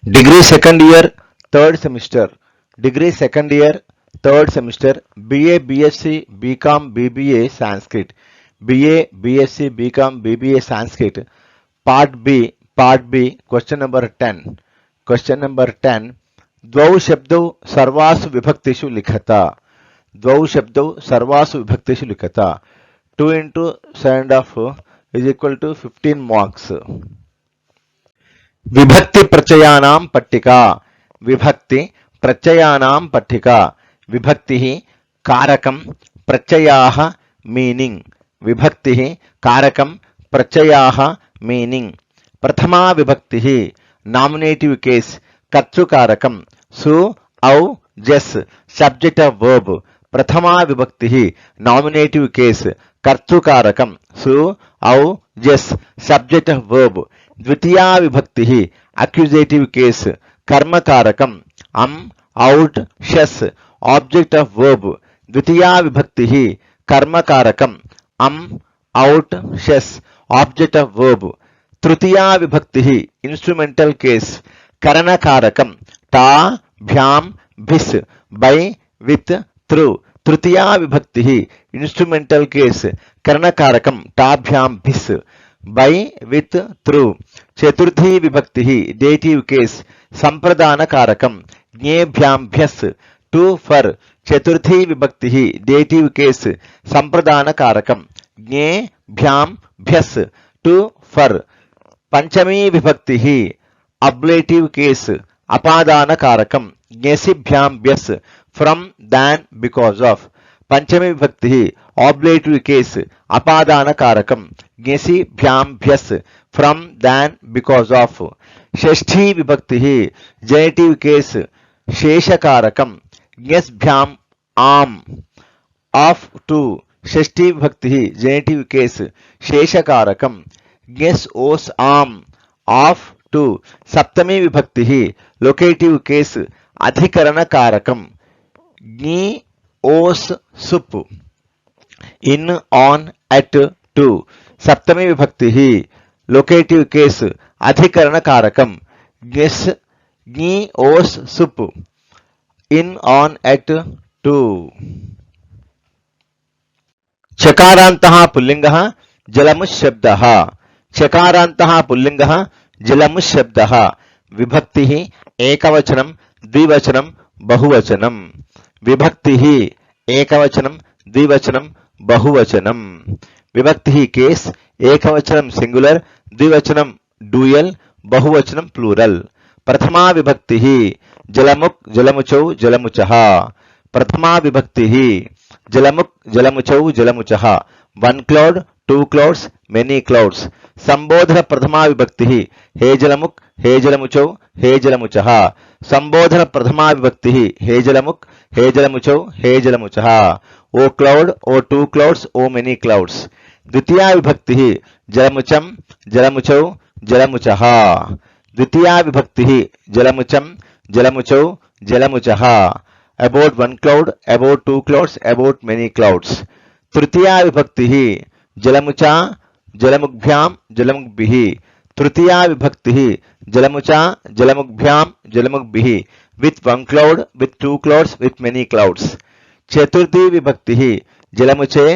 Degree second year, third semester. Degree second year, third semester. BA, BSc, BCom, BBA, Sanskrit. BA, BSc, BCom, BBA, Sanskrit. Part B, question number 10. Question number 10. द्वौ शब्दौ सर्वासु विभक्तिषु लिखता. द्वौ शब्दौ सर्वासु विभक्तिषु लिखता. 2 into 7.5 is equal to 15 marks. विभक्ति प्रत्ययानां पट्टिका. विभक्ति प्रत्ययानां पट्टिका. विभक्ति कारकं प्रत्ययाः मीनिंग. विभक्ति कारकं प्रत्ययाः मीनिंग. प्रथमा विभक्ति नॉमिनेटिव केस कर्तृकारकं सु औ जस् सब्जेक्ट ऑफ वर्ब. प्रथमा विभक्ति नॉमिनेटिव केस कर्तृकारकं सु औ जस् सब्जेक्ट ऑफ वर्ब. द्वितीया विभक्ति अक्यूजेटिव केस कर्मकारकम अम आउट शस ऑब्जेक्ट ऑफ वर्ब. द्वितीया विभक्ति कर्मकारकम अम आउट शस ऑब्जेक्ट ऑफ वर्ब. तृतीया विभक्ति इंस्ट्रूमेंटल केस करणकारकम ता भ्याम भिस बै विथ थ्रू. तृतीया विभक्ति इंस्ट्रूमेंटल केस करणकारकम टाभ्याम भिस by with through. चतुर्थी विभक्ति डेटिव केस संप्रदान कारकम ज्ञेभ्याभ्यस टू फॉर. चतुर्थी विभक्ति डेटिव केस संप्रदान कारकम ज्ञेभ्याभ्यस टू फॉर. पंचमी विभक्ति अब्लेटिव केस अपादान कारकम ज्ञेसिभ्याभ्यस फ्रॉम दैन बिकॉज ऑफ. पंचमी विभक्ति ऑब्लेटिव केस अपादान कारकम ज्ञेसिभ्याभ्यस फ्रॉम दैन बिकॉज ऑफ. षष्ठी विभक्ति जेनेटिव केस शेषकारकम ज्ञेस्भ्याम आम ऑफ टू. षष्ठी विभक्ति जेनेटिव केस शेषकारकम ज्ञेस ओस आम ऑफ टू. सप्तमी विभक्ति लोकेटिव केस अधिकरण कारकम ज्ञी ओस सुप इन ऑन एट टू. सप्तमी विभक्ति लोकेटिव केस अधिकरण कारकम ज्ञेस ज्ञी ओस सुप इन ऑन एट टू. चकारान्तः पुल्लिंगः जलमुशब्दः. चकारान्तः पुल्लिंगः जलमुशब्दः. विभक्ति एकवचनं द्विवचनं बहुवचनं. विभक्ति एकवचनं द्विवचनं बहुवचनं. विभक्ति केस एकवचनं सिंगुलर द्विवचनं ड्यूयल बहुवचनं प्लूरल. प्रथमा विभक्ति जलमुक जलमुचौ जलमुचः. प्रथमा विभक्ति जलमुक जलमुचौ जलमुचः. One cloud two clouds many clouds. संबोधन प्रथमा विभक्ति हे जलमुक हे जलमुचौ हे जलमुचः. संबोधन प्रथमा विभक्ति हे जलमुक हे जलमुचौ हे जलमुचः. O cloud O two clouds O many clouds. द्वितीया विभक्ति जलमुचम जलमुचौ जलमुचः. द्वितीया विभक्ति जलमुचम जलमुचौ जलमुचः. About one cloud about two clouds about many clouds. तृतीया विभक्ति जलमुचा जलमुग्भ्याम जलमुग्भिः. तृतीया विभक्ति जलमुचा जलमुग्भ्याम जलमुग्भिः with one cloud with two clouds with many clouds. चतुर्थी विभक्ति जलमुचे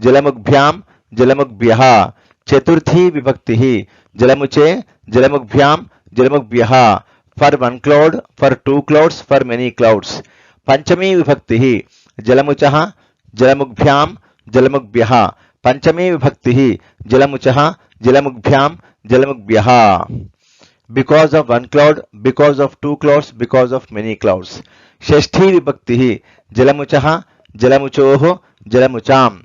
जलमुग्भ्याम जलमुग्भ्यः. चतुर्थी विभक्ति जलमुचे जलमुग्भ्याम जलमुग्भ्यः for one cloud for to clouds for many clouds. पंचमी विभक्ति जलमुचः जलमुग्भ्याम जलमुग्भ्यः. पंचमी विभक्ति जलमुचः जलमुग्भ्याम जलमुग्भ्यः because of one cloud because of two clouds because of many clouds. षष्ठी विभक्ति जलमुचः जलमुचोः जलमुचाम.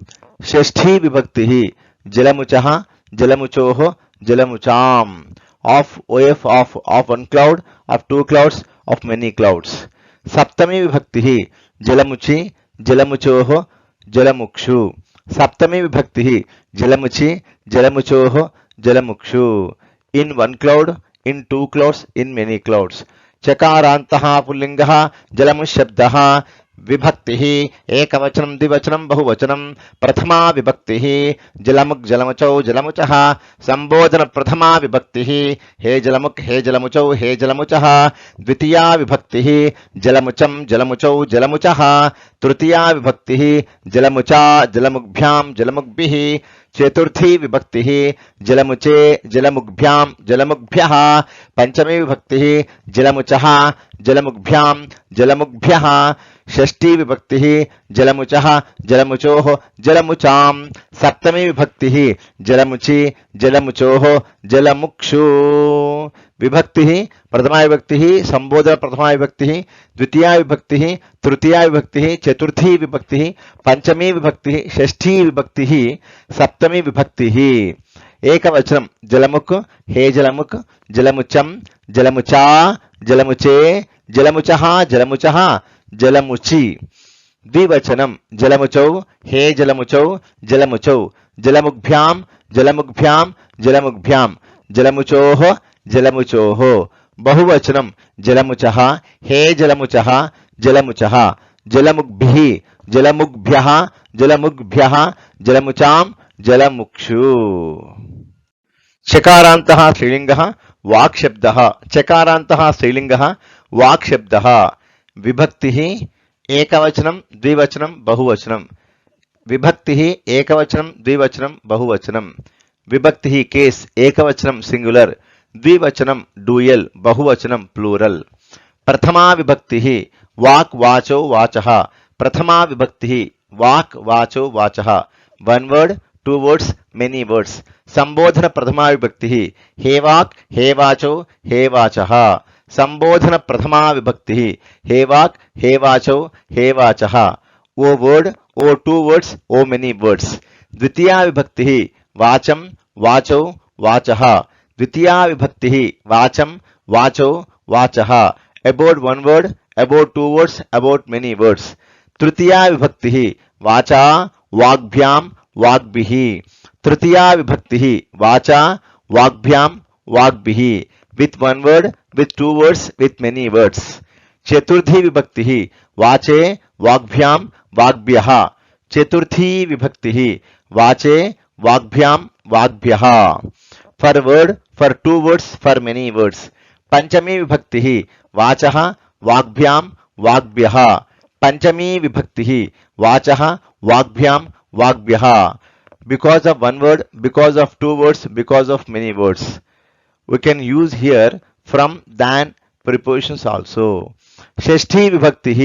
षष्ठी विभक्ति जलमुचः जलमुचोः जलमुचाम of O F of one cloud of two clouds of many clouds. सप्तमी विभक्ति जलमुचि जलमुचोः जलमुक्षु. सप्तमी विभक्ति जलमुचि जलमुचोः जलमुक्षु. In one cloud in two clouds in many clouds. चकारान्तः पुल्लिंगः जलमुशब्दः. विभक्ति एकवचनं द्विवचनं बहुवचनं प्रथमा विभक्ति जलमुक् जलमुचौ जलमुचः संबोधन प्रथमा विभक्ति हे जलमुचौ हे जलमुचः द्वितीया विभक्ति जलमुचं जलमुचौ जलमुचः तृतीया विभक्ति जलमुचा जलमुग्भ्यां जलमुग्भिः चतुर्थी विभक्ति जलमुचे जलमुग्भ्यां जलमुग्भ्यः पंचमी विभक्ति जलमुचः जलमुग्भ्यां जलमुग्भ्यः षष्ठी विभक्ति जलमुचः जलमुचोः जलमुचां सप्तमी विभक्ति जलमुचि जलमुचोः जलमुक्षु विभक्ति प्रथमा विभक्ति संबोधन प्रथमा विभक्ति द्वितीया विभक्ति तृतीया विभक्ति चतुर्थी विभक्ति पंचमी विभक्ति षष्ठी विभक्ति सप्तमी विभक्ति एकवचनं जलमुक् हे जलमुक् जलमुचं जलमुचा जलमुचे जलमुचः जलमुचः जलमुचि द्विवचनं जलमुचौ हे जलमुचौ जलमुचौ जलमुग्भ्यां जलमुग्भ्यां जलमुग्भ्यां जलमुचोः जलमुचोः बहुवचनं जलमुचः हे जलमुचः जलमुचः जलमुग्भिः जलमुग्भ्यः जलमुग्भ्यः जलमुचां जलमुक्षु चकारान्तः स्त्रीलिङ्गः वाक्शब्दः चकारान्तः स्त्रीलिङ्गः वाक्शब्दः विभक्तिः एकवचनं द्विवचनं बहुवचनं विभक्तिः एकवचनं द्विवचनं बहुवचनं विभक्तिः केस एकवचनं सिंगुलर द्विवचनं डुयल बहुवचनं प्लूरल प्रथमा विभक्तिः वाक् वाचो वाचः प्रथमा विभक्तिः वाक् वाचो वाचः one word two words many words संबोधन प्रथमा विभक्तिः हे वाक् हे वाचो हे वाचः संबोधन प्रथमा विभक्तिः हे वाक् हे वाचो हे वाचः O word O two words O many words द्वितीया विभक्तिः वाचं वाचो वाचः द्वितीया विभक्तिः वाचं वाचो वाचः about one word about two words about many words तृतीया विभक्तिः वाचा वाग्भ्यां वाग्भिः तृतीया विभक्तिः वाचा वाग्भ्यां वाग्भिः with one word with two words with many words चतुर्थी विभक्तिः वाचे वाग्भ्यां वाग्भ्यः चतुर्थी विभक्तिः वाचे वाग्भ्यां वाग्भ्यः for word for two words for many words पंचमी विभक्तिः वाचः वाग्भ्यां वाग्भ्यः पंचमी विभक्तिः वाचः वाग्भ्यां वाग्भ्यः because of one word because of two words because of many words we can use here from than prepositions also षष्ठी विभक्तिः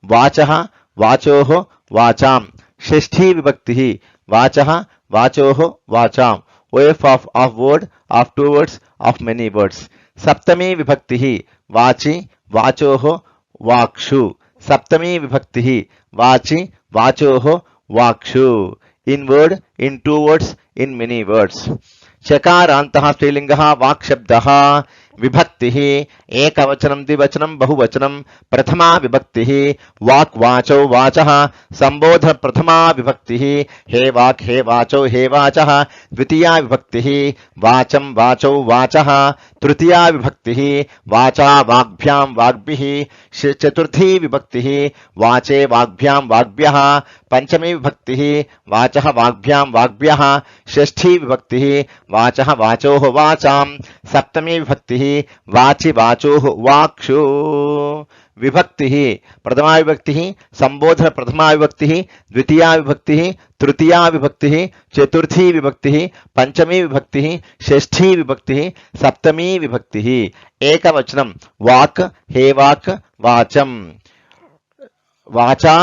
वाचः वाचोः वाचां षष्ठी विभक्तिः वाचः वाचोः वाचां OF of word of two words of many words सप्तमी विभक्तिः वाचि वाचोः वाक्षु सप्तमी विभक्तिः वाचि वाचोः वाक्षु in word in two words in many words चकारान्तः स्त्रीलिङ्गः वाक्शब्दः विभक्तिः एकवचनं द्विवचनं बहुवचनं प्रथमा विभक्तिः वाक् वाचो वाचः संबोधन प्रथमा विभक्तिः हे वाक् हे वाचो हे वाचः द्वितीया विभक्तिः वाचं वाचो वाचः तृतीया विभक्तिः वाचा वाग्भ्यां वाग्भिः चतुर्थी विभक्तिः वाचे वाग्भ्यां वाग्भ्यः पंचमी विभक्तिः वाचः वाग्भ्यां वाग्भ्यः षष्ठी विभक्तिः वाचः वाचोः वाचां सप्तमी विभक्तिः वाचि वाचोः वाक्षु विभक्तिः प्रथमा विभक्तिः संबोधन प्रथमा विभक्तिः द्वितीया विभक्तिः तृतीया विभक्तिः चतुर्थी विभक्तिः पंचमी विभक्तिः षष्ठी विभक्तिः सप्तमी विभक्तिः एकवचनं वाक् हे वाक् वाचं वाचा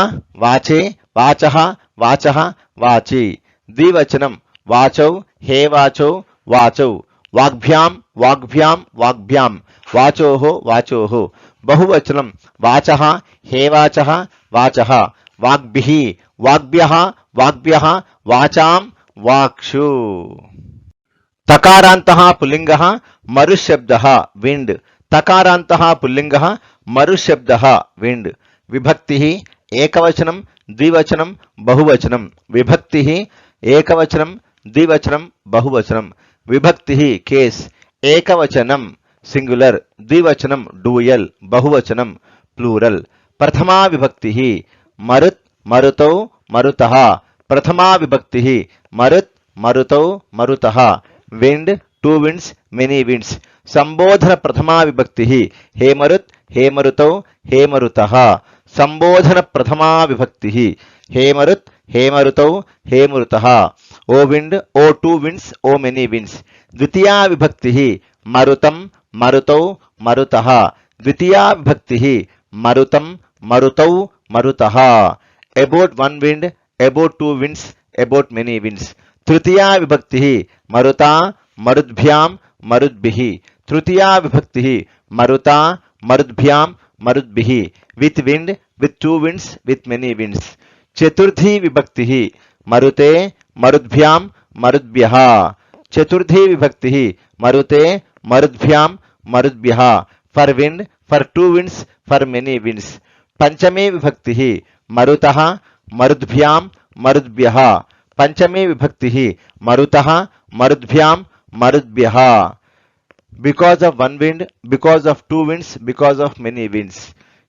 वाचे वाचः वाचः वाचि द्विवचनं वाचौ हे वाचो वाचौ वाग्भ्यां वाग्भ्यां वाग्भ्यां वाचोः वाचोः बहुवचनं वाचः हे वाचः वाचः वाग्भिः वाग्भ्यः वाग्भ्यः वाचां वाक्षु तकारान्तः पुल्लिङ्गः मरुशब्दः विण्ड् तकारान्तः पुल्लिङ्गः मरुशब्दः विण्ड् विभक्तिः एकवचनं द्विवचनं बहुवचनं विभक्तिः एकवचनं द्विवचनं बहुवचनं विभक्तिः केस एकवचनं सिंगुलर द्विवचनं डुयल बहुवचनं प्लूरल प्रथमा विभक्तिः मरुत् मरुतौ मरुतः प्रथमा विभक्तिः मरुत् मरुतौ मरुतः wind two winds many winds संबोधन प्रथमा विभक्तिः हेमरुत् हेमरुतौ हेमरुतः संबोधन प्रथमा विभक्तिः हेमरुत् हेमरुतौ हेमरुतः O wind O two winds O many winds द्वितीया विभक्तिः मरुतं मरुतौ मरुतः द्वितीया विभक्तिः मरुतं मरुतौ मरुतः about one wind about two winds about many winds तृतीया विभक्तिः मरुता मरुद्भ्यां मरुद्भिः तृतीया विभक्तिः मरुता मरुद्भ्यां मरुद्भिः with wind with two winds with many winds चतुर्थी विभक्तिः मरुते मरुद्भ्यां मरुद्भ्यः चतुर्थी विभक्तिः मरुते मरुद्भ्यां मरुद्भ्यः for wind for two winds for many winds पंचमी विभक्तिः मरुतः मरुद्भ्यां मरुद्भ्यः पंचमी विभक्तिः मरुतः मरुद्भ्यां मरुद्भ्यः because of one wind because of two winds because of many winds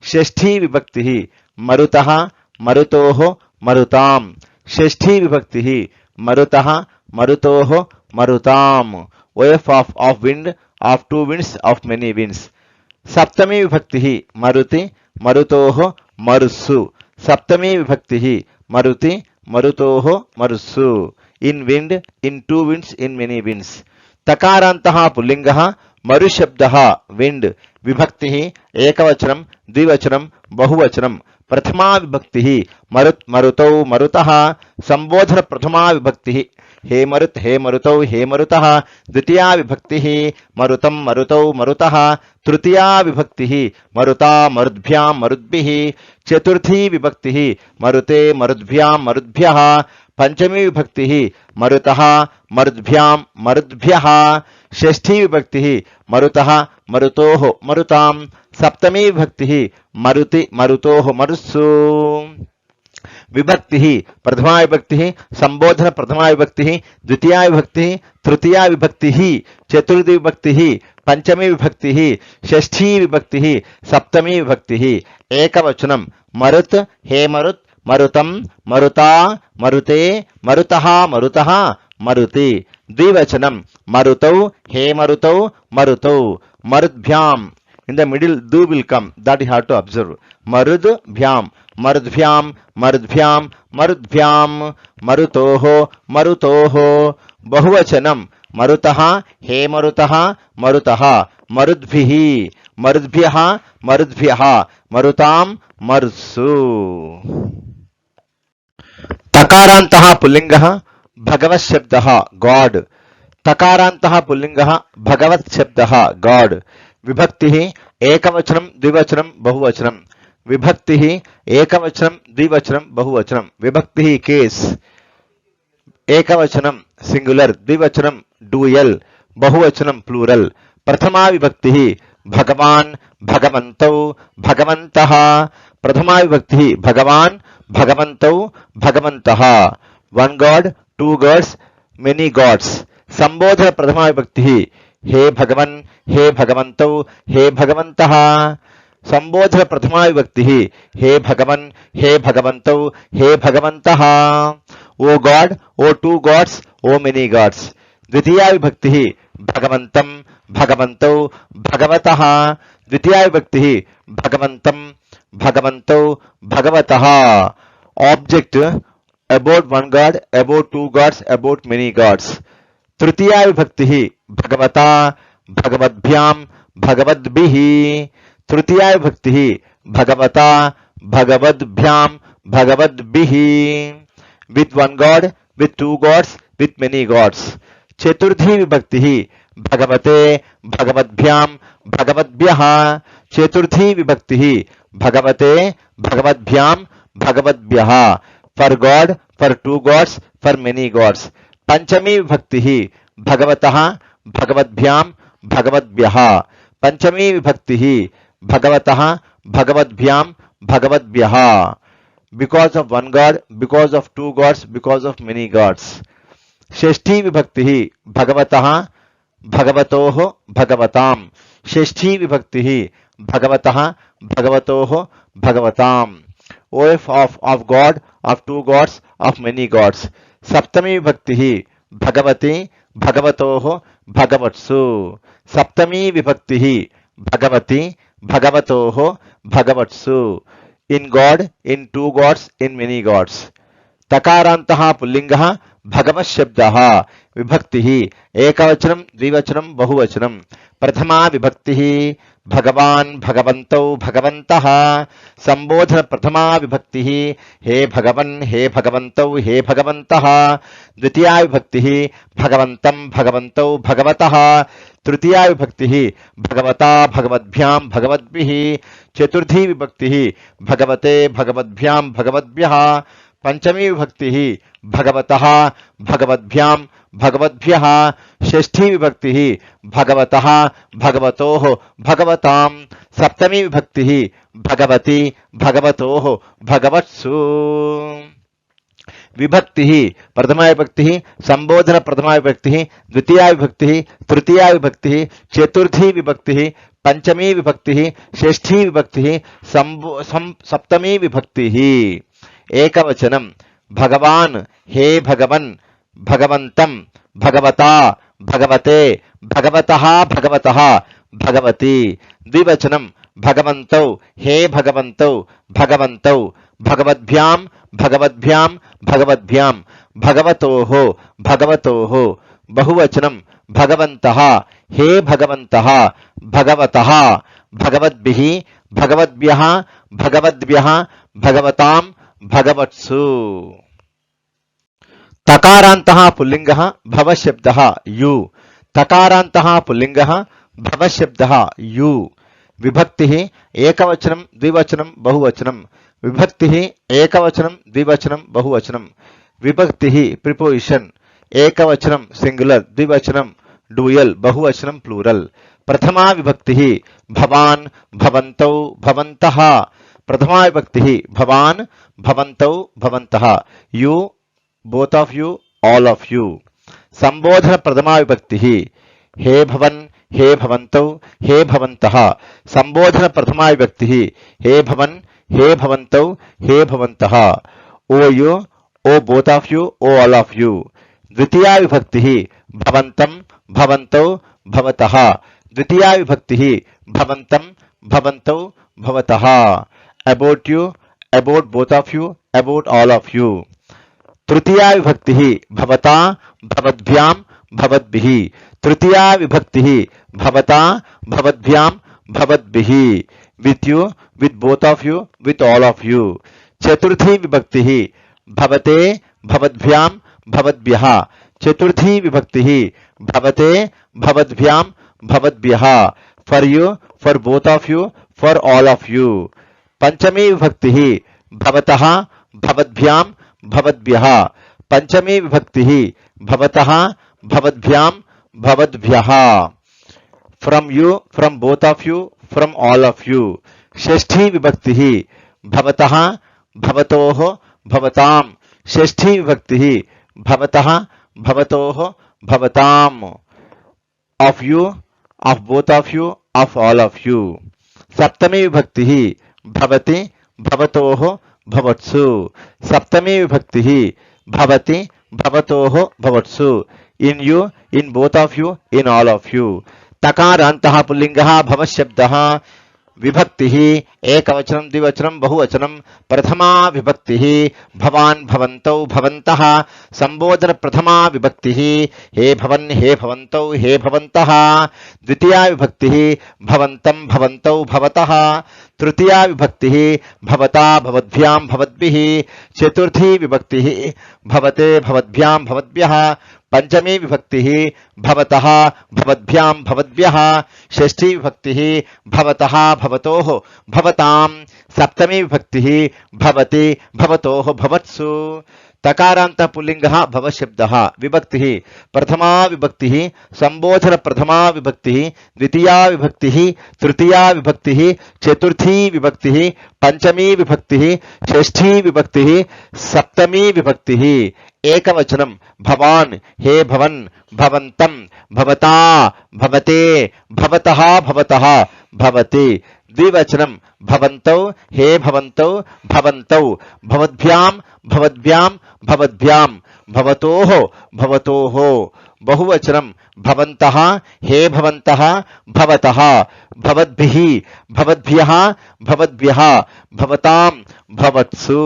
षष्ठी विभक्तिः मरुतः मरुतोः मरुतां षष्ठी विभक्तिः मरुतः मरुतोः मरुतां O F of wind of two winds of many winds सप्तमी विभक्तिः मरुति मरुतोः मरुस्सु सप्तमी विभक्तिः मरुति मरुतोः मरुस्सु in wind in two winds in many winds तकारान्तः पुल्लिङ्गः मरुशब्दः विंड विभक्तिः एकवचनं द्विवचनं बहुवचनं प्रथमा विभक्तिः मरुत् मरुतौ मरुतः संबोधन प्रथमा विभक्तिः हेमरुत् हेमरुतौ हेमरुतः द्वितीया विभक्तिः मरुतं मरुतौ मरुतः तृतीया विभक्तिः मरुता मरुद्भ्यां मरुद्भिः चतुर्थी विभक्तिः मरुते मरुद्भ्यां मरुद्भ्यः पंचमी विभक्तिः मरुतः मरुद्भ्यां मरुद्भ्यः षष्ठी विभक्तिः मरुतः मरुतोः मरुतां सप्तमी विभक्तिः मरुति मरुतोः मरुत्सु विभक्तिः प्रथमा विभक्तिः संबोधन प्रथमा विभक्तिः द्वितीया विभक्तिः तृतीया विभक्तिः चतुर्थी विभक्तिः पंचमी विभक्तिः षष्ठी विभक्तिः सप्तमी विभक्तिः एकवचनं मरुत् हेमरुत् मरुतं मरुता मरुते मरुतः मरुतः मरुति द्विवचनं मरुतौ हेमरुतौ मरुतौ मरुद्भ्यां in the middle do will come that you have to observe marudbhyam marudbhyam marudbhyam marudbhyam marutoho marutoho bahuvachanam marutah hemarutah marutah marudbhihi marudbhyah marudbhyah marutam marutsu तकारान्तः पुल्लिङ्गः भगवत् शब्दः गॉड तकारान्तः पुल्लिङ्गः भगवत् शब्दः गॉड विभक्तिः एकवचनं द्विवचनं बहुवचनं विभक्तिः एकवचनं द्विवचनं बहुवचनं विभक्तिः केस एकवचनं सिंगुलर द्विवचनं डुअल बहुवचनं प्लूरल प्रथमा विभक्तिः भगवान् भगवन्तौ भगवन्तः प्रथमा विभक्तिः भगवान् भगवन्तौ भगवन्तः one god two gods many gods संबोधन प्रथमा विभक्तिः हे भगवन् हे भगवन्तौ हे भगवन्तः संबोधन प्रथमा विभक्तिः हे भगवन् हे भगवन्तौ हे भगवन्तः O god O two gods O many gods द्वितीया विभक्तिः भगवन्तं भगवन्तौ भगवतः द्वितीया विभक्तिः भगवन्तं भगवन्तौ भगवतः object about one god about two gods about many gods तृतीया विभक्तिः भगवता भगवद्भ्यां भगवद्भिः तृतीया विभक्तिः भगवता भगवद्भ्यां भगवद्भिः with one god with two gods with many gods चतुर्थी विभक्तिः भगवते भगवद्भ्यां भगवद्भ्यः चतुर्थी विभक्तिः भगवते भगवद्भ्यां भगवद्भ्यः for god for two gods for many God's पंचमी विभक्तिः भगवतः भगवद्भ्यां भगवद्भ्यः पंचमी विभक्तिः भगवतः भगवद्भ्यां भगवद्भ्यः because of one god because of two gods because of many gods षष्ठी विभक्तिः भगवतः भगवतोः भगवतां षष्ठी विभक्ति भगवतः भगवतोः भगवतां OF of God, of two gods, of many gods. सप्तमी विभक्ति भगवती भगवतोः भगवत्सु सप्तमी विभक्ति Bhagwati भगवतोः भगवत्सु in God, in two gods, in many gods. तकारान्तः पुल्लिङ्गः भगवत् शब्दः विभक्तिः एकवचनं द्विवचनं बहुवचनं प्रथमा विभक्तिः भगवान् भगवन्तौ भगवन्तः संबोधन प्रथमा विभक्तिः हे भगवन् हे भगवन्तौ हे भगवन्तः द्वितीया विभक्तिः भगवन्तं भगवन्तौ भगवतः तृतीया विभक्तिः भगवता भगवद्भ्यां भगवद्भिः चतुर्थी विभक्तिः भगवते भगवद्भ्यां भगवद्भ्यः पंचमी विभक्ति भगवतः भगवद्भ्यां भगवद्भ्यः षष्ठी विभक्ति भगवतः भगवतोः भगवतां सप्तमी विभक्ति भगवती भगवतोः भगवत्सु विभक्ति प्रथमा विभक्ति संबोधन प्रथमा विभक्ति द्वितीया विभक्ति तृतीया विभक्ति चतुर्थी विभक्ति पंचमी विभक्ति षष्ठी विभक्ति सप्तमी विभक्ति एकवचनं भगवान् हे भगवन् भगवन्तं भगवता भगवते भगवतः भगवतः भगवती द्विवचनं भगवन्तौ हे भगवन्तौ भगवन्तौ भगवद्भ्यां भगवद्भ्यां भगवद्भ्यां भगवतोः भगवतोः बहुवचनं भगवन्तः हे भगवन्तः भगवतः भगवद्भिः भगवद्भ्यः भगवद्भ्यः भगवतां भगवत्सु तकारान्तः पुल्लिङ्गः भवशब्दः यु तकारान्तः पुल्लिङ्गः भवशब्दः यु विभक्तिः एकवचनं द्विवचनं बहुवचनं विभक्तिः एकवचनं द्विवचनं बहुवचनं विभक्तिः प्रिपोजिशन एकवचनं सिंगुलर द्विवचनं डुअल बहुवचनं प्लूरल प्रथमा विभक्तिः भवान् भवन्तौ भवन्तः प्रथमा विभक्तिः भवान् भवन्तौ भवन्तः you both of you all of you संबोधन प्रथमा विभक्तिः हे भवन् हे भवन्तौ हे भवन्तः संबोधन प्रथमा विभक्तिः हे भवन् हे भवन्तौ हे भवन्तः O you O both of you O all of you द्वितीया विभक्तिः भवन्तं भवन्तौ भवतः द्वितीया विभक्तिः भवन्तं भवन्तौ भवतः about you about both of you about all of you तृतीया विभक्तिः भवता भवद्भ्यां भवद्भिः तृतीया विभक्तिः भवता भवद्भ्यां भवद्भिः with you with both of you with all of you चतुर्थी विभक्तिः भवते भवद्भ्यां भवद्भ्यः चतुर्थी विभक्तिः भवते भवद्भ्यां भवद्भ्यः for you for both of you for all of you पंचमी विभक्तिः भवतः भवद्भ्यां भवद्भ्यः पंचमी विभक्तिः भवतः भवद्भ्यां भवद्भ्यः from you from both of you from all of you षष्ठी विभक्तिः भवतः भवतोः भवतां षष्ठी विभक्तिः भवतः भवतोः भवतां of you of both of you of all of you सप्तमी विभक्तिः भवति भवतोः भवत्सु सप्तमी विभक्तिः भवति भवतोः भवत्सु in you in both of you in all of you तकारान्तः पुल्लिङ्गः भवशब्दः विभक्तिः एकवचनं द्विवचनं बहुवचनं प्रथमा विभक्तिः भवान् भवन्तौ भवन्तः संबोधन प्रथमा विभक्तिः हे भवन् हे भवन्तौ हे भवन्तः द्वितीया विभक्तिः भवन्तं भवन्तौ भवतः तृतीया विभक्तिः भवता भवद्भ्यां भवद्भिः चतुर्थी विभक्तिः भवते भवद्भ्यां भवद्भ्यः पंचमी विभक्तिः भवतः भवद्भ्यां भवद्भ्यः षष्ठी विभक्तिः भवतः भवतोः भवतां सप्तमी विभक्तिः भवति भवतोः भवत्सु तकारांत पुल्लिंगः भवशब्दः विभक्तिः प्रथमा विभक्तिः संबोधन प्रथमा विभक्तिः द्वितीया विभक्तिः तृतीया विभक्तिः चतुर्थी विभक्तिः पंचमी विभक्तिः षष्ठी विभक्तिः सप्तमी विभक्तिः एकवचनं भवान् हे भवन् भवन्तं भवता भवते भवतः भवतः भवति द्विवचनं भवन्तौ हे भवन्तौ भवन्तौ भवद्भ्यां भवद्भ्यां भवद्भ्यां भवतोः भवतोः बहुवचनं भवन्तः हे भवन्तः भवतः भवद्भिः भवद्भ्यः भवद्भ्यः भवतां भवत्सु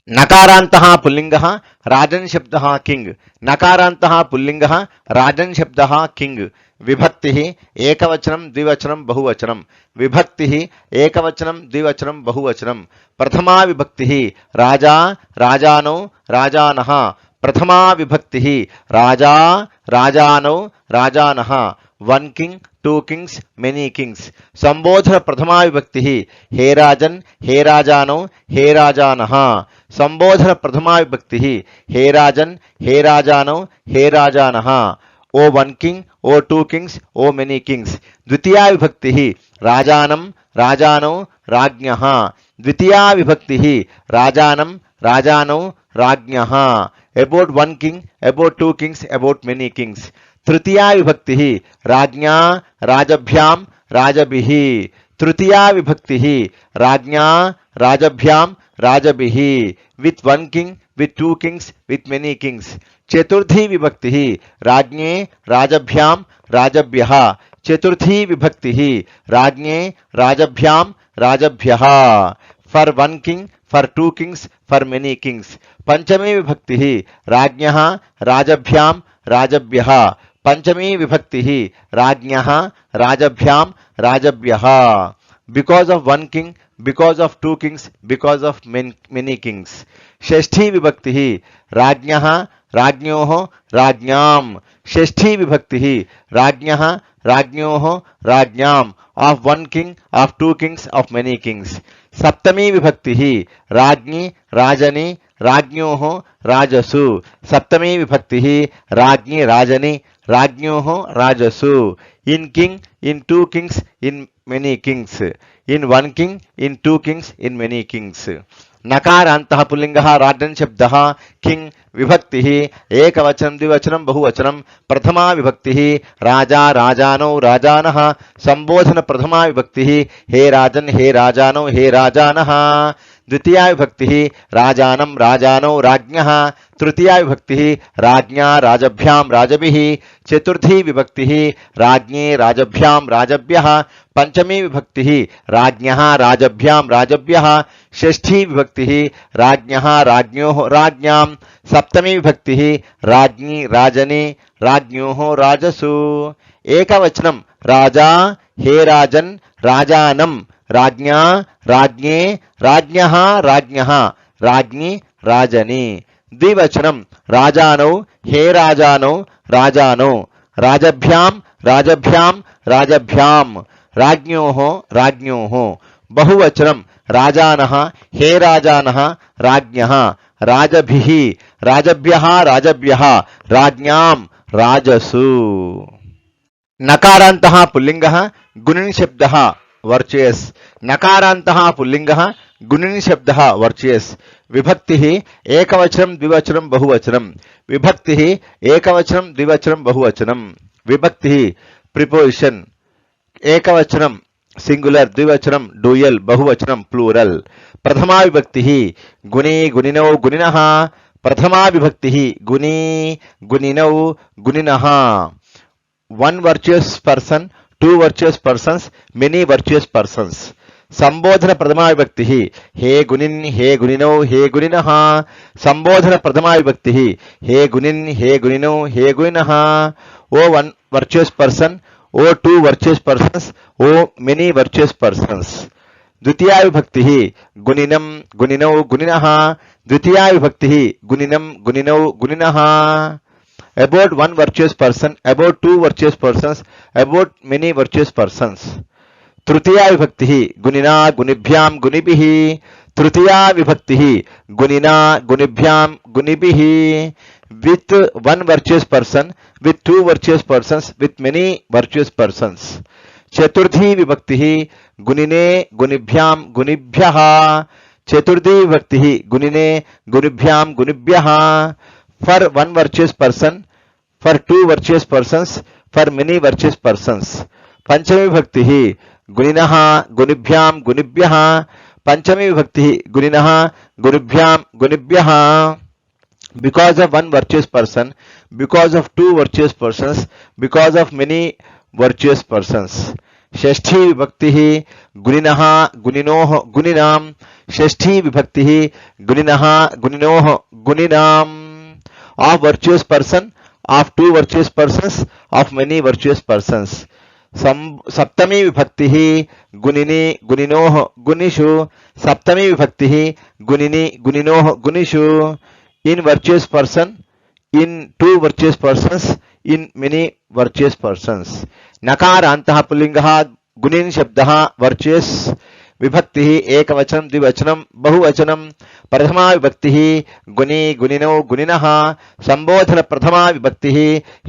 नकारान्तः पुल्लिंगः राजन् शब्दः किंग नकारान्तः पुल्लिंगः राजन् शब्दः किंग विभक्तिः एकवचनं द्विवचनं बहुवचनं विभक्तिः एकवचनं द्विवचनं बहुवचनं प्रथमा विभक्तिः राजा राजानौ राजानः प्रथमा विभक्तिः राजा राजानौ राजानः one king two kings many kings संबोधन प्रथमा विभक्तिः हे राजन् हे राजानौ हे राजानः संबोधन प्रथमा विभक्तिः हे राजन् हे राजानौ हे राजानः O one king O two kings O many kings द्वितीया विभक्तिः राजानं राजानौ राज्ञः द्वितीया विभक्तिः राजानं राजानौ राज्ञः about one king about two kings about many kings तृतीया विभक्तिः राज्ञा राजभ्यां राजभिः तृतीया विभक्तिः राज्ञा राजभ्यां राजभिः with one king with two kings with many kings चतुर्थी विभक्तिः राज्ञे राजभ्यां राजभ्यः चतुर्थी विभक्तिः राज्ञे राजभ्यां राजभ्यः for one king for two kings for many Kings पंचमी विभक्तिः राज्ञः राजभ्यां राजभ्यः पंचमी विभक्तिः राज्ञः राजभ्यां राजभ्यः because of one king because of two kings because of many kings षष्ठी विभक्तिः राज्ञः राज्ञोः राज्ञां षष्ठी विभक्तिः राज्ञः राज्ञोः राज्ञां of one king of two kings of many kings सप्तमी विभक्तिः राज्ञी राजनी राज्ञोः राजसु सप्तमी विभक्तिः राज्ञी राजनी राज्ञोः राजसु in king in two kings in many kings in one king in two kings in many Kings नकारान्तः पुल्लिंगः राजन् शब्दः किंग विभक्तिः एकवचनं द्विवचनं बहुवचनं प्रथमा विभक्तिः राजा राजानौ राजानः संबोधन प्रथमा विभक्तिः हे राजन् हे राजानौ हे राजानः द्वितीया विभक्तिः राजानं राजानौ राज्ञः तृतीया विभक्तिः राज्ञा राजभ्यां राजभिः चतुर्थी विभक्तिः राज्ञे राजभ्यां राजभ्यः पंचमी विभक्तिः राज्ञः राजभ्यां राजभ्यः षष्ठी विभक्तिः राज्ञः राज्ञोः राज्ञां सप्तमी विभक्तिः राज्ञी राजनी राज्ञोः राजसु एकवचनं राजा हे राजन् राजानं राज्ञा राज्ञे राज्ञः राज्ञः राज्ञी राजनी द्विवचनं राजानौ हे राजानौ राजानौ राजभ्यां राजभ्यां राजभ्यां राज्ञोः राज्ञोः बहुवचनं राजानः हे राजानः राज्ञः राजभिः राजभ्यः राजभ्यः राज्ञां राजसु नकारान्तः पुल्लिंगः गुणिन् शब्दः वर्चयस् नकारान्तः पुल्लिंगः गुणिन् शब्दः वर्चयस् विभक्तिः एकवचनं द्विवचनं बहुवचनं विभक्तिः एकवचनं द्विवचनं बहुवचनं विभक्तिः प्रिपोजिशन एकवचनं सिंगुलर द्विवचनं डुयल बहुवचनं प्लूरल प्रथमा विभक्तिः गुणी गुणिनौ गुणिनः प्रथमा विभक्तिः गुणी गुणिनौ गुणिनः one virtuous person two virtuous persons many virtuous persons संबोधन प्रथमा विभक्तिः हे गुणिन् हे गुणिनौ हे गुणिनः संबोधन प्रथमा विभक्तिः हे गुणिन् हे गुणिनौ हे गुणिनः O one virtuous person O two virtuous persons O many virtuous persons द्वितीया विभक्तिः गुणिनं गुणिनौ गुणिनः द्वितीया विभक्तिः गुणिनं गुणिनौ गुणिनः about one virtuous person about two virtuous persons about many virtuous persons तृतीया विभक्तिः गुणिना गुणिभ्यां गुणिभिः तृतीया विभक्तिः गुणिना गुणिभ्यां गुणिभिः with one virtuous person, with two virtuous persons, with many virtuous persons. चतुर्थी विभक्तिः गुणिने गुणिभ्यां गुणिभ्यः चतुर्थी विभक्तिः गुणिने गुणिभ्यां गुणिभ्यः for one virtuous person, for two virtuous persons, for many virtuous persons. पंचमी विभक्तिः गुणिनः गुणिभ्यां गुणिभ्यः पंचमी विभक्तिः गुणिनः गुणिभ्यां गुणिभ्यः because of one virtuous person, because of two virtuous persons, because of many virtuous persons. षष्ठी विभक्तिः गुणिनः गुणिनोः गुणिनां षष्ठी विभक्तिः गुणिनः गुणिनोः गुणिनां of virtuous person, of two virtuous persons, of many virtuous persons. सप्तमी विभक्तिः गुणिनि गुणिनोः गुणिषु सप्तमी विभक्तिः गुणिनि गुणिनोः गुणिषु in virtuous person, in two virtuous persons, in many virtuous persons. नकारान्तः पुल्लिङ्गः गुणिन् शब्दः virtuous विभक्तिः एकवचनं द्विवचनं बहुवचनं प्रथमा विभक्तिः गुणि गुणिनौ गुणिनः संबोधन प्रथमा विभक्तिः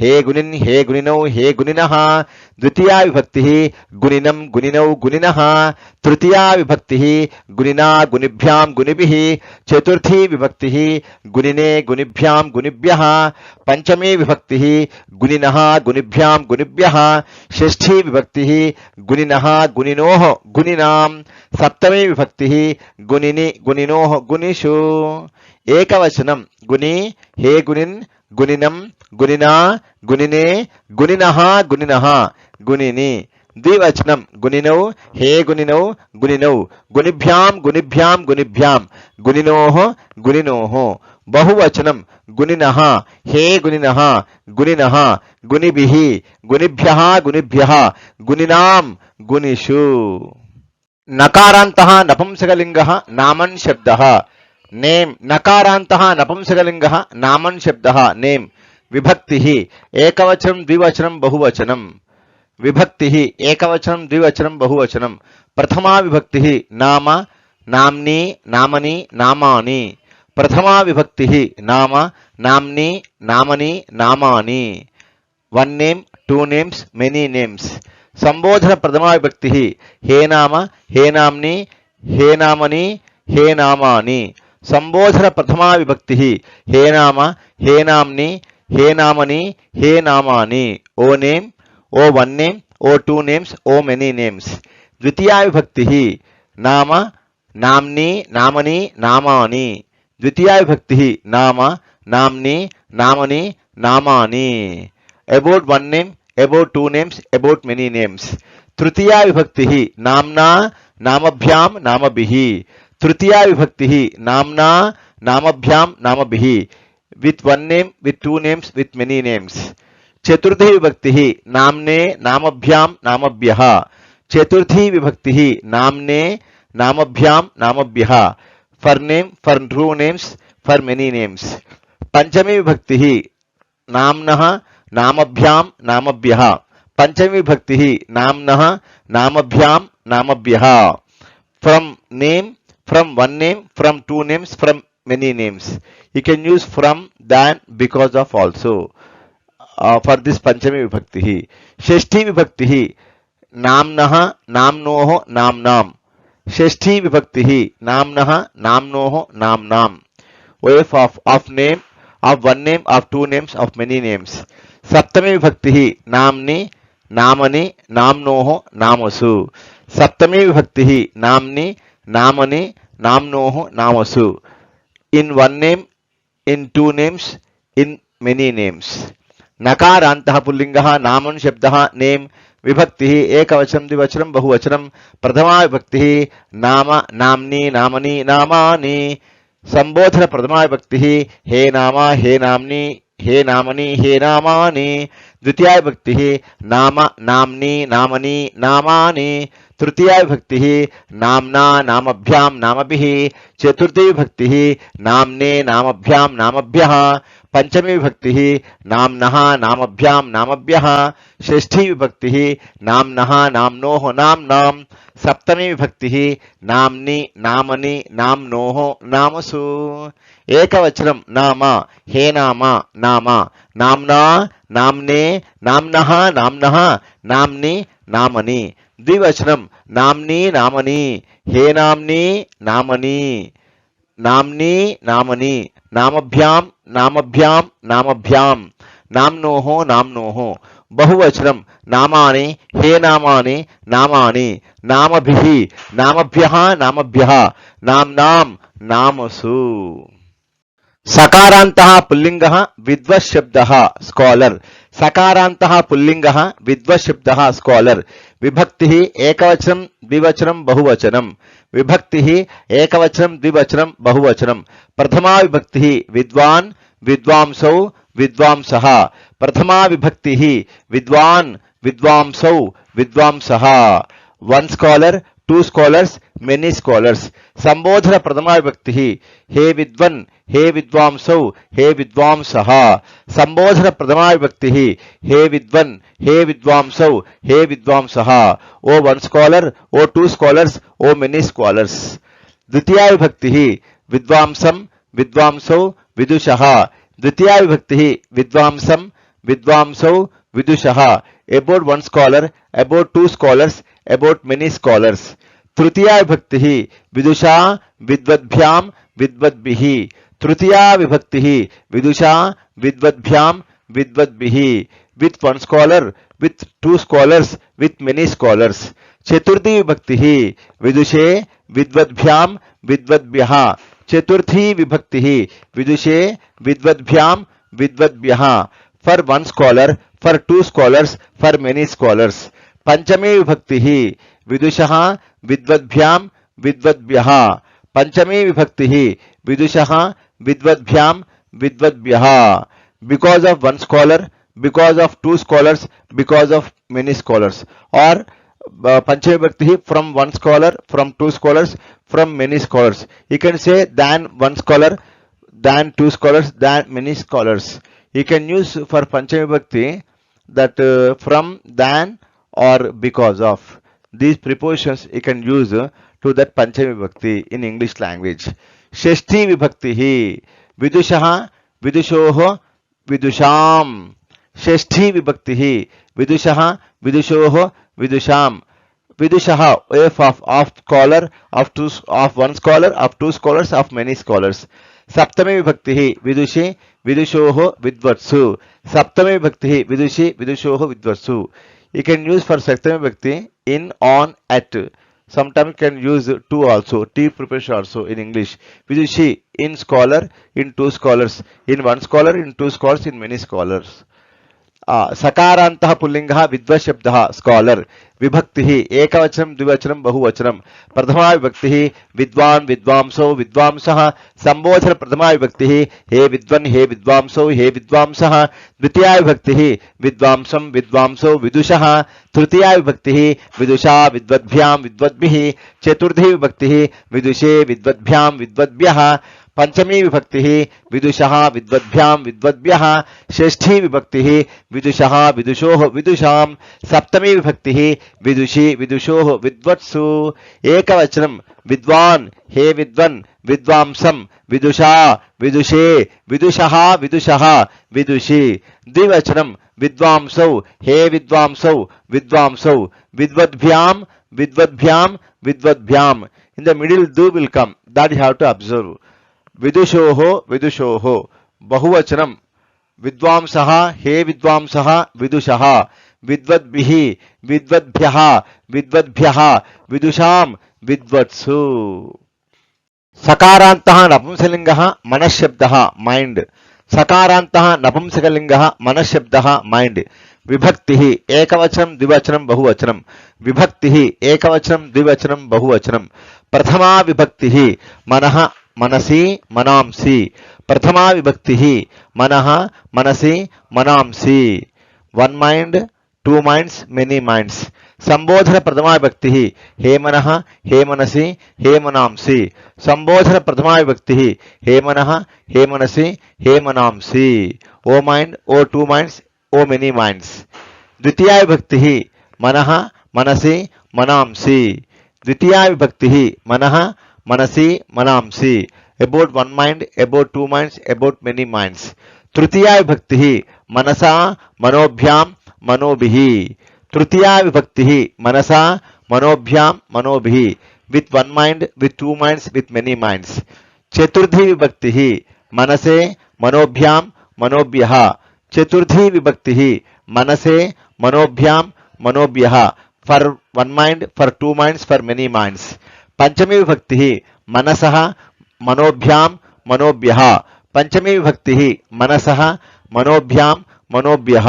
हे गुणिन् हे गुणिनौ हे गुणिनः द्वितीया विभक्तिः गुणिनं गुणिनौ गुणिनः तृतीया विभक्तिः गुणिना गुणिभ्यां गुणिभिः चतुर्थी विभक्तिः गुणिने गुणिभ्यां गुणिभ्यः पंचमी विभक्तिः गुणिनः गुणिभ्यां गुणिभ्यः षष्ठी विभक्तिः गुणिनः गुणिनोः गुणिनां सप्तमी विभक्तिः गुणिनि गुणिनोः गुणिषु एकवचनं गुणि हे गुणिन् गुणिनं गुणिना गुणिने गुणिनः गुणिनः गुणिनि द्विवचनं गुणिनौ हे गुणिनौ गुणिनौ गुणिभ्यां गुणिभ्यां गुणिभ्यां गुणिनोः गुणिनोः बहुवचनं गुणिनः हे गुणिनः गुणिनः गुणिभिः गुणिभ्यः गुणिभ्यः गुणिनां गुणिषु नकारान्तः नपुंसकलिङ्गः नामन् शब्दः नेम नकारान्तः नपुंसकलिङ्गः नामन् शब्दः नेम विभक्तिः एकवचनं द्विवचनं बहुवचनं विभक्तिः एकवचनं द्विवचनं बहुवचनं प्रथमा विभक्तिः नाम नाम्नि नामनि नामानि प्रथमा विभक्तिः नाम नाम्नि नामनि नामानि one name two names many names संबोधन प्रथमा विभक्तिः हे नाम हे नाम्नि हे नामनि हे नामानि संबोधन प्रथमा विभक्तिः हे नाम हे नाम्नि हे नामनि हे नामानि O name O one name O two names O many names द्वितीया विभक्तिः नाम नाम्नि नामनि नामानि द्वितीया विभक्तिः नाम नाम्नि नामनि नामानि about one name about two names about many names तृतीया विभक्तिः नाम्ना नामभ्यां नामभिः तृतीया विभक्तिः नाम्ना नामभ्यां नामभिः with one name with two names with many names चतुर्थी विभक्तिः नाम्ने नामभ्यां नामभ्यः चतुर्थी विभक्तिः नाम्ने नामभ्यां नामभ्यः for name for two names for many names पंचमी विभक्तिः नाम्नः नामभ्यां नामभ्यः पंचमी विभक्तिः नाम्नः नामभ्यां नामभ्यः from name from one name from two names from many names you can use from than because of also for this पंचमी विभक्तिः षष्ठी विभक्तिः नाम्नः नाम्नोः नाम्नां षष्ठी विभक्तिः नाम्नः नाम्नोः नाम्नां wife of name of one name of two names of many names सप्तमी विभक्तिः नाम्नि नामनि नाम्नोः नामसु सप्तमी विभक्तिः नाम्नि नामनि नाम्नोः नामसु in one name in two names in many names नकारान्तः पुल्लिङ्गः नामन् शब्दः नेम विभक्तिः एकवचनं द्विवचनं बहुवचनं प्रथमा विभक्तिः नाम नाम्नि नामनि नामानि संबोधन प्रथमा विभक्तिः हे नाम हे नाम्नि हे नामनि हे नामानि द्वितीया विभक्तिः नाम नाम्नि नामनि नामानि तृतीया विभक्तिः नाम्ना नामभ्यां नामभिः चतुर्थी विभक्तिः नाम्ने नामभ्यां नामभ्यः पंचमी विभक्ति नाम्नः नामभ्यां नामभ्यः, षष्ठी विभक्ति नाम्नः नाम्नोः नाम्नां, सप्तमी विभक्ति नाम्नि नामनि नाम्नोः नामसु। एकवचनं नाम हे नाम नाम, नाम्ना नाम्ने नाम्नः नाम्नः नाम्नि नामनि। द्विवचनं नाम्नि नामनि हे नाम्नि नामनि नाम्नि नामनि नामभ्यां नामभ्यां नामभ्यां नाम्नोः नाम्नोः। बहुवचनं नामानि हे नामानि नामानि नामभिः नामभ्यः नामभ्यः नाम्नां नामसु। सकारान्तः पुल्लिङ्गः विद्वत् शब्दः स्कॉलर। सकारान्तः पुल्लिङ्गः विद्वत् शब्दः स्कॉलर। विभक्तिः एकवचनं द्विवचनं बहुवचनं। विभक्तिः एकवचनं द्विवचनं बहुवचनं। प्रथमा विभक्तिः विद्वान् विद्वांसौ विद्वांसः। प्रथमा विभक्तिः विद्वान् विद्वांसौ विद्वांसः। One scholar, two scholars, many scholars. संबोधन प्रथमा विभक्ति हे विद्वन् हे विद्वांसौ हे विद्वांसः। संबोधन प्रथमा विभक्ति हे विद्वन् हे विद्वांसौ हे विद्वांसः। O one scholar, O two scholars, O many scholars. द्वितीया विभक्ति विद्वांसं विद्वांसौ विदुषः। द्वितीया विभक्ति विद्वांसं विद्वांसौ विदुषः। About one scholar, about two scholars, about many scholars. तृतीया विभक्ति विदुषा विद्वद्भ्यां विद्वद्भिः। तृतीया विभक्ति विदुषा विद्वद्भ्यां विद्वद्भिः। With one scholar, with two scholars, with many scholars. चतुर्थी विभक्ति विदुषे विद्वद्भ्यां विद्वद्भ्यः। चतुर्थी विभक्ति विदुषे विद्वद्भ्यां विद्वद्भ्यः। For one scholar, for two scholars, for many scholars. पंचमी विभक्ति विदुषः विद्वद्भ्यां विद्वद्भ्यः। पंचमी विभक्ति विदुषः विद्वद्भ्यां विद्वद्भ्यः। Because of one scholar, because of two scholars, because of many scholars. और पंचमी विभक्ति from one scholar, from two scholars, from many scholars. You can say than one scholar, than two scholars, than many scholars. You can use for Panchami Vibhakti that from, than or because of. These prepositions you can use to that Panchami Vibhakti in English language. Shashti Vibhakti Vidushaha Vidushoho Vidusham. Shashti Vibhakti Vidushaha Vidushoho Vidusham. Vidushaha, if of scholar, of one scholar, of two scholars, of many scholars. Saptami Vibhakti Vidushi Vidushoho Vidvatsu. Saptami Vibhakti Vidushi Vidushoho Vidvatsu. You can use for Saptami Vibhakti in, on, at. Sometimes you can use to also, T preposition also in English. Vidushi in scholar, in two scholars, in one scholar, in two scholars, in many scholars. सकारान्तः पुल्लिङ्गः विद्वत् शब्दः scholar. विभक्तिः एकवचनं द्विवचनं बहुवचनं. प्रथमा विभक्तिः विद्वान् विद्वांसौ विद्वांसः. संबोधन प्रथमा विभक्तिः हे विद्वन् हे विद्वांसौ हे विद्वांसः. द्वितीया विभक्तिः विद्वांसं विद्वांसौ विदुषः. तृतीया विभक्तिः विदुषा विद्वद्भ्यां विद्वद्भिः. चतुर्थी विभक्तिः विदुषे विद्वद्भ्यां विद्वद्भ्यः. पंचमी विभक्ति विदुषः विद्वद्भ्यां विद्वद्भ्यः. षष्ठी विभक्ति विदुषः विदुषोः विदुषां. सप्तमी विभक्ति विदुषी विदुषोः विद्वत्सु. एकवचनं विद्वान् हे विद्वन् विद्वांसं विदुषा विदुषे विदुषः विदुषः विदुषी. द्विवचनं विद्वांसौ हे विद्वांसौ विद्वांसौ विद्वद्भ्यां विद्वद्भ्यां विद्वद्भ्यां. In the middle do will come, that you have to observe. विदुषोहो विदुषोहो. बहुवचनं विद्वांसः हे विद्वांसः विदुषः. विद्वद्भिः विद्वद्भ्यः विद्वद्भ्यः विदुषां विद्वत्सु. सकारान्तः नपुंसकलिङ्गः मनश्शब्दः माइंड. सकारान्तः नपुंसकलिङ्गः मनश्शब्दः माइंड. विभक्तिः एकवचनं द्विवचनं बहुवचनं. विभक्तिः एकवचनं द्विवचनं बहुवचनं. प्रथमा विभक्तिः मनः मनसि मनांसि. प्रथमा विभक्तिः मनः मनसि मनांसि. One mind, two minds, many minds. संबोधन प्रथमा विभक्ति हेमनः हेमनसि हेमनांसि संबोधन प्रथमा विभक्ति हेमनः हेमनसि हेमनांसि O mind O two minds O many minds द्वितीया विभक्ति मनः मनसि मनांसि द्वितीया विभक्ति मनः मनसि मनांसि about one mind about two minds about many minds तृतीया विभक्ति मनसा मनोभ्यां मनोभिः तृतीया विभक्ति मनसा मनोभ्यां मनोभिः with one mind with two minds with many minds चतुर्थी विभक्ति मनसे मनोभ्यां मनोभ्यः चतुर्थी विभक्ति मनसे मनोभ्यां मनोभ्यः for one mind for two minds for many minds पंचमी विभक्ति मनसः मनोभ्यां मनोभ्यः पंचमी विभक्ति मनसः मनोभ्यां मनोभ्यः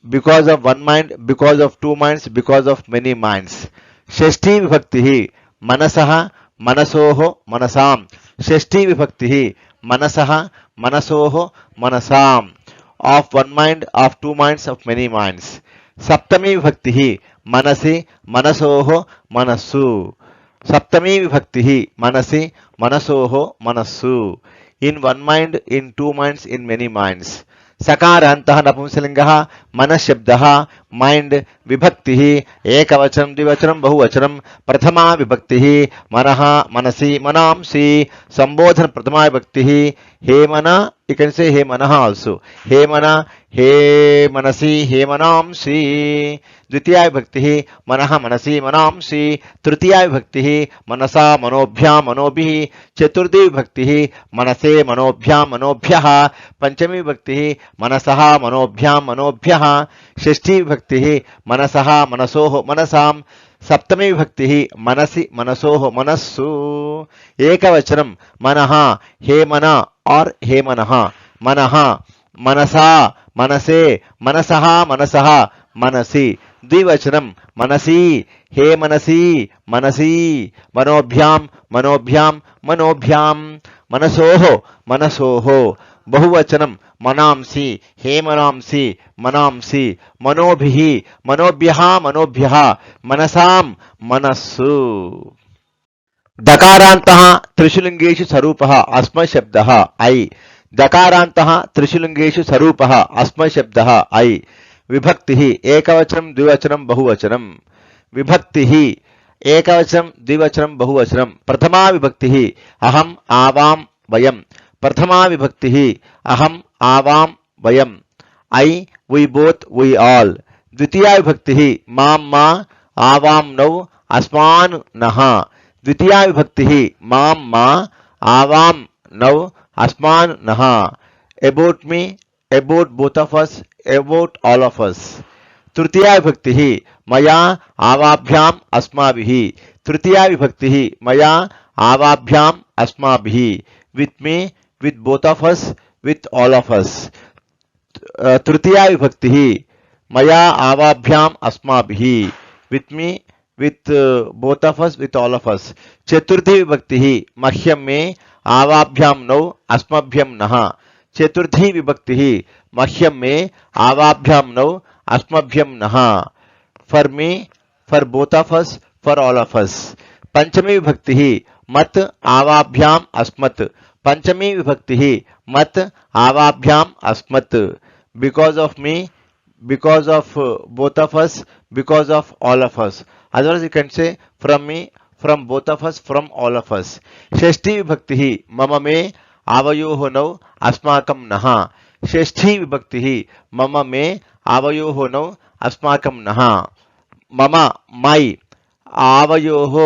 because of one mind because of two minds because of many minds षष्ठी विभक्ति मनसः मनसोः मनसां षष्ठी विभक्ति मनसः मनसोः मनसां of one mind of two minds of many minds सप्तमी विभक्ति मनसि मनसोः मनस्सु सप्तमी विभक्ति मनसि मनसोः मनस्सु in one mind in two minds in many minds सकारान्तः नपुंसकलिङ्गः मनःशब्दः माइंड विभक्तिः एकवचनं द्विवचनं बहुवचनं प्रथमा विभक्तिः मनः मनसि मनांसि संबोधन प्रथमा विभक्तिः हेमन you can say हेमनः also हेमन हे मनसि हेमनांसि द्वितीया विभक्तिः मनः मनसि मनांसि तृतीया विभक्तिः मनसा मनोभ्यां मनोभिः चतुर्थी विभक्तिः मनसे मनोभ्यां मनोभ्यः पंचमी विभक्तिः मनसः मनोभ्यां मनोभ्यः षष्ठी विभक्तिः मनसः मनसोः मनसां सप्तमी विभक्तिः मनसि मनसोः मनस्सु एकवचनं मनः हेमन और हेमनः मनः मनसा मनसे मनसः मनसः मनसि द्विवचनं मनसि हे मनसि मनसि मनोभ्यां मनोभ्यां मनोभ्यां मनसोः मनसोः बहुवचनं मनांसि हेमनांसि मनांसि मनोभिः मनोभ्यः मनोभ्यः मनसां मनस्सु दकारान्तः त्रिषुलिङ्गेषु स्वरूपः अस्मशब्दः ऐ दकारान्तः त्रिषुलिङ्गेषु स्वरूपः अस्मशब्दः ऐ विभक्तिः एकवचनं द्विवचनं बहुवचनं विभक्तिः एकवचनं द्विवचनं बहुवचनं प्रथमा विभक्तिः अहम् आवां वयं प्रथमा विभक्तिः अहम् आवां वयं ऐ वी बोथ वी ऑल द्वितीया विभक्तिः मां मा आवां नौ अस्मान् नः द्वितीया विभक्तिः मां मा आवां नौ अस्मान् नः about me about both of us about all of us तृतीया विभक्तिः मया आवाभ्याम् अस्माभिः तृतीया विभक्तिः मया आवाभ्याम् अस्माभिः with me with both of us with all of us तृतीया विभक्तिः मया आवाभ्याम् अस्माभिः with me with both of us with all of us चतुर्थी विभक्तिः मह्यं मे आवाभ्यां नौ अस्मभ्यं नः चतुर्थी विभक्तिः मह्यं मे आवाभ्यां नौ अस्मभ्यं नः for me for both of us for all of us पंचमी विभक्तिः मत आवाभ्याम् अस्मत् पंचमी विभक्तिः मत आवाभ्याम् अस्मत् because of me because of both of us because of all of us otherwise you can say from me from both of us from all of us षष्ठी विभक्तिः मम मे आवयोः नौ अस्माकं नः षष्ठी विभक्तिः मम मे आवयोः नौ अस्माकं नः मम मै आवयोः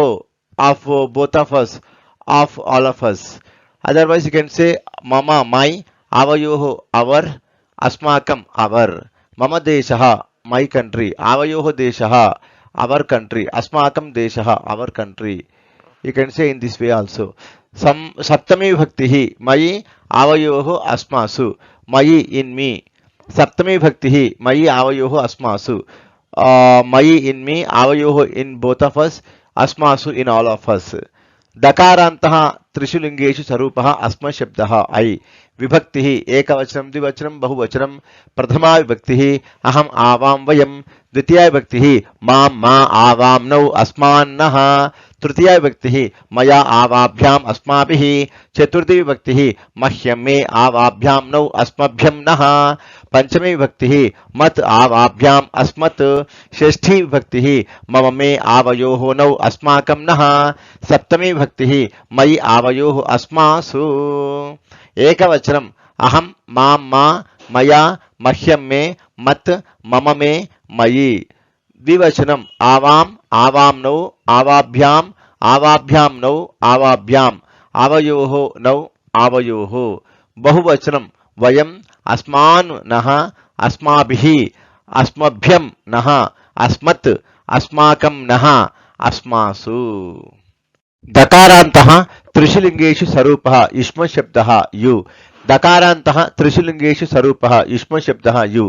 of both of us of all of us otherwise you can say mama my avayoh our asmakam our mama deshah my country avayoh deshah our country asmakam deshah our country you can say in this way also saptami vibhakti mayi avayoh asmasu mayi in me saptami vibhakti mayi avayoh asmasu mayi in me avayoh in both of us asmasu in all of us दकारान्तः त्रिषु लिङ्गेषु स्वरूपः अस्मत् शब्दः ऐ विभक्तिः एकवचनं द्विवचनं बहुवचनं प्रथमा विभक्तिः अहम् आवां वयं द्वितीया विभक्तिः मां मा आवां नौ अस्मान्नः तृतीया विभक्तिः मया आवाभ्याम् अस्माभिः चतुर्थी विभक्तिः मह्यं मे आवाभ्यां नौ अस्मभ्यं नः पंचमी विभक्तिः मत् आवाभ्याम् अस्मत् षष्ठी विभक्तिः मम मे आवयोः नौ अस्माकं नः सप्तमी विभक्तिः मयि आवयोः अस्मासु एकवचनम् अहं मां मा मया मह्यं मे मत् मम मे मयि द्विवचनम् आवाम् आवां नौ आवाभ्याम् आवाभ्यां नौ आवाभ्याम् आवयोः नौ आवयोः बहुवचनम् वयम् अस्मान् नः अस्माभिः अस्मभ्यं नः अस्मत् अस्माकं नः अस्मासु दकारान्तः त्रिषु लिङ्गेषु स्वरूपः युष्मत् शब्दः यु दकारान्तः त्रिषु लिङ्गेषु स्वरूपः युष्मत् शब्दः यु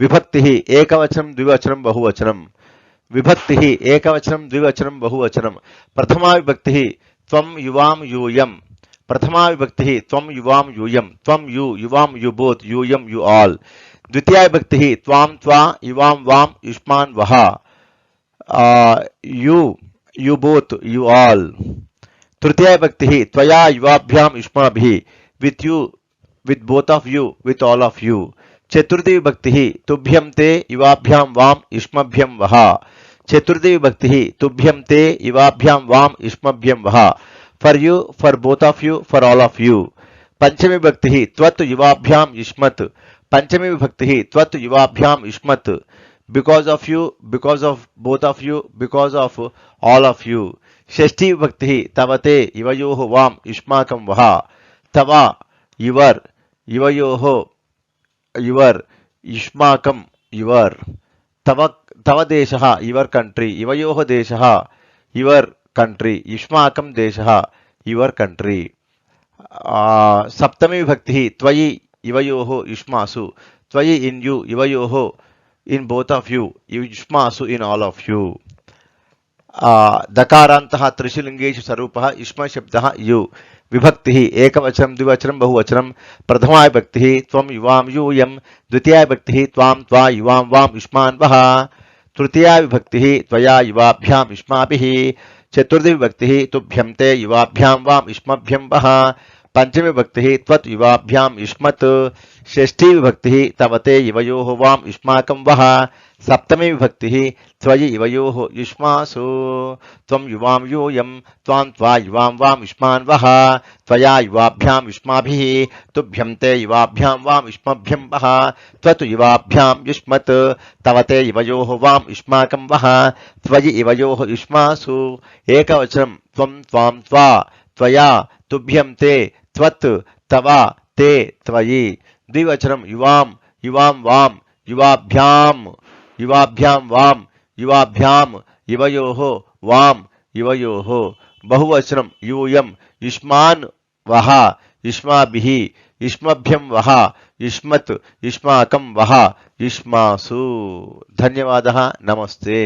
विभक्तिः एकवचनं द्विवचनं बहुवचनं विभक्तिः एकवचनं द्विवचनं बहुवचनं प्रथमा विभक्तिः त्वं युवां यूयं प्रथमा विभक्तिः त्वं युवां यूयं त्वं यु युवां यु बोथ यूयं यु आल द्वितीया विभक्तिः त्वां त्वा युवां वां युष्मान् वः यु बोथ यु आल तृतीया विभक्तिः त्वया युवाभ्यां युष्माभिः with you with both of you with all of you चतुर्थी विभक्तिः तुभ्यं ते युवाभ्यां वां युष्मभ्यं वः चतुर्थी विभक्तिः तुभ्यं ते युवाभ्यां वां युष्मभ्यं वः for you for both of you for all of you पंचमी विभक्तिः त्वत् युवाभ्यां युष्मत् पंचमी विभक्तिः त्वत् युवाभ्यां युष्मत् because of you because of both of you because of all of you षष्ठी विभक्तिः तवते युवयोः वां युष्माकं वः तवा युवर युवयोः युवर युष्माकं युवर तव तव देशः युवर कंट्री युवयोः देशः युवर कंट्री युष्माकं देशः युवर कंट्री सप्तमी विभक्तिः त्वयि युवयोः युष्मासु त्वयि इन यू युवयोः in both of you युष्मासु in all of you दकारान्तः त्रिषु लिङ्गेषु स्वरूपः युष्मत् शब्दः यु विभक्तिः एकवचनं द्विवचनं बहुवचनं प्रथमा विभक्तिः त्वं युवां यूयं द्वितीया विभक्तिः त्वां त्वा युवां वां युष्मान् वः तृतीया विभक्तिः त्वया युवाभ्यां युष्माभिः चतुर्थी विभक्तिः तुभ्यं ते युवाभ्यां वां युष्मभ्यं वः पंचमी विभक्तिः त्वत् युवाभ्यां युष्मत् षष्ठी विभक्तिः तवते युवयोः वां युष्माकं वः सप्तमी विभक्तिः त्वयि युवयोः युष्मासु त्वं युवां यूयं त्वां त्वा युवां वां युष्मान् वः त्वया युवाभ्यां युष्माभिः तुभ्यं ते युवाभ्यां वां युष्मभ्यं वः त्वत् युवाभ्यां युष्मत् तवते युवयोः वां युष्माकं वः त्वयि युवयोः युष्मासु एकवचनं त्वं त्वां त्वा त्वया तुभ्यं ते त्वत् तवा ते त्वयि द्विवचनं युवां युवां वां युवाभ्यां युवाभ्यां वां युवाभ्यां युवयोः वां युवयोः बहुवचनं यूयं युष्मान् वः युष्माभिः युष्मभ्यं वः युष्मत् युष्माकं वः युष्मासु धन्यवादः नमस्ते।